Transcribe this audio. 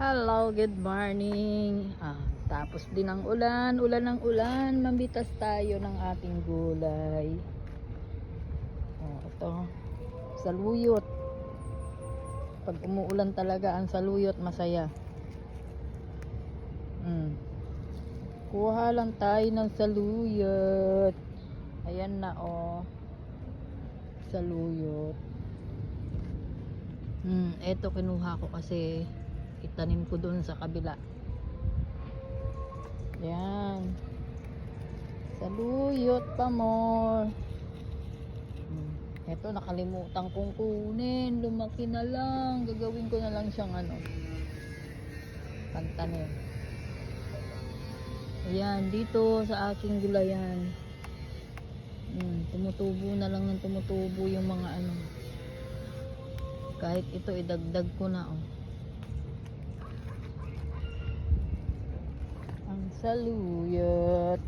Hello, good morning. Tapos din ang ulan, ulan ng ulan. Mambitas tayo ng ating gulay. Ito, saluyot. Pag umuulan talaga ang saluyot, masaya. Kuha lang tayo ng saluyot. Ayan na saluyot. Ito kinuha ko kasi itanim ko doon sa kabila. Yan. Saluyot pa more. Ito nakalimutan kong kunin. Lumaki na lang. Gagawin ko na lang siyang pantanim. Ayan, dito sa aking gulayan. Tumutubo na lang ng tumutubo yung mga kahit ito idagdag ko na ang saluyot.